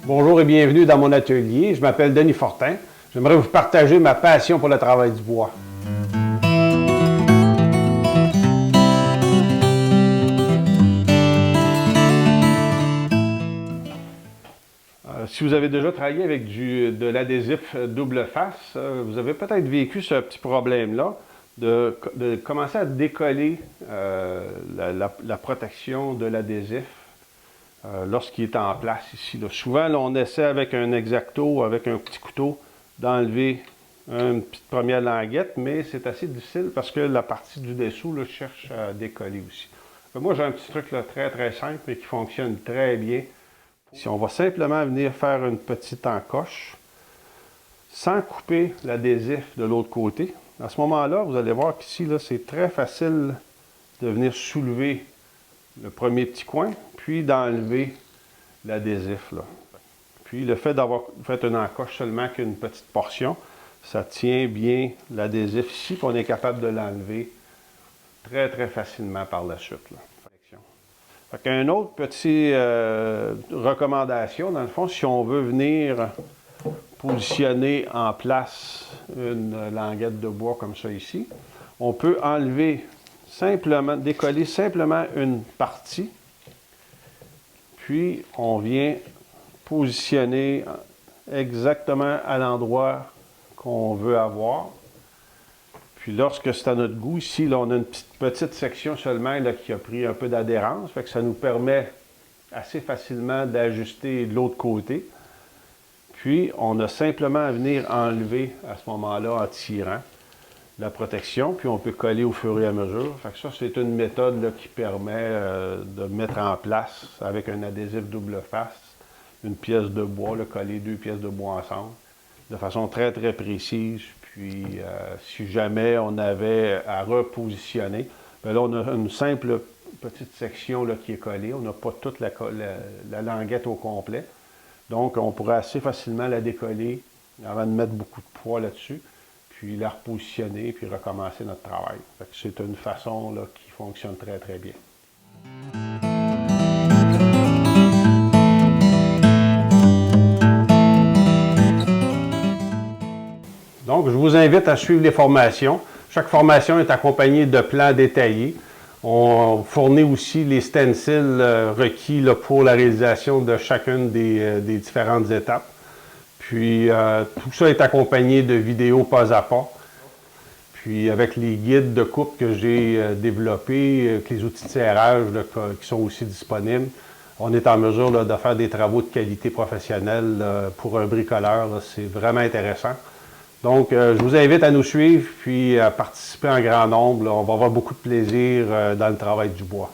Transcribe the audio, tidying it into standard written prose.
Bonjour et bienvenue dans mon atelier. Je m'appelle Denis Fortin. J'aimerais vous partager ma passion pour le travail du bois. Si vous avez déjà travaillé avec de l'adhésif double face, vous avez peut-être vécu ce petit problème-là de commencer à décoller la protection de l'adhésif lorsqu'il est en place ici. Là. Souvent, là, on essaie avec un X-Acto, avec un petit couteau, d'enlever une petite première languette, mais c'est assez difficile parce que la partie du dessous là, cherche à décoller aussi. Moi, j'ai un petit truc là, très simple mais qui fonctionne très bien. Si on va simplement venir faire une petite encoche, sans couper l'adhésif de l'autre côté, à ce moment-là, vous allez voir qu'ici, c'est très facile de venir soulever le premier petit coin, puis d'enlever l'adhésif. Puis le fait d'avoir fait une encoche seulement qu'une petite portion, ça tient bien l'adhésif ici, puis on est capable de l'enlever très facilement par la suite. Une autre petite recommandation, dans le fond, si on veut venir positionner en place une languette de bois comme ça ici, on peut enlever simplement, décoller simplement une partie, puis on vient positionner exactement à l'endroit qu'on veut avoir. Puis lorsque c'est à notre goût, ici, là, on a une petite section seulement là, qui a pris un peu d'adhérence, fait que ça nous permet assez facilement d'ajuster de l'autre côté. Puis on a simplement à venir enlever à ce moment-là en tirant la protection, puis on peut coller au fur et à mesure. Fait que ça, c'est une méthode là, qui permet de mettre en place avec un adhésif double face, une pièce de bois, là, coller deux pièces de bois ensemble, de façon très précise. Puis, si jamais on avait à repositionner, bien là, on a une simple petite section là, qui est collée. On n'a pas toute la languette au complet. Donc, on pourrait assez facilement la décoller avant de mettre beaucoup de poids là-dessus, puis la repositionner, puis recommencer notre travail. C'est une façon là, qui fonctionne très bien. Donc, je vous invite à suivre les formations. Chaque formation est accompagnée de plans détaillés. On fournit aussi les stencils requis là, pour la réalisation de chacune des différentes étapes. Puis, tout ça est accompagné de vidéos pas à pas. Puis, avec les guides de coupe que j'ai développés, avec les outils de serrage là, qui sont aussi disponibles, on est en mesure là, de faire des travaux de qualité professionnelle pour un bricoleur. C'est vraiment intéressant. Donc, je vous invite à nous suivre puis à participer en grand nombre. Là. On va avoir beaucoup de plaisir dans le travail du bois.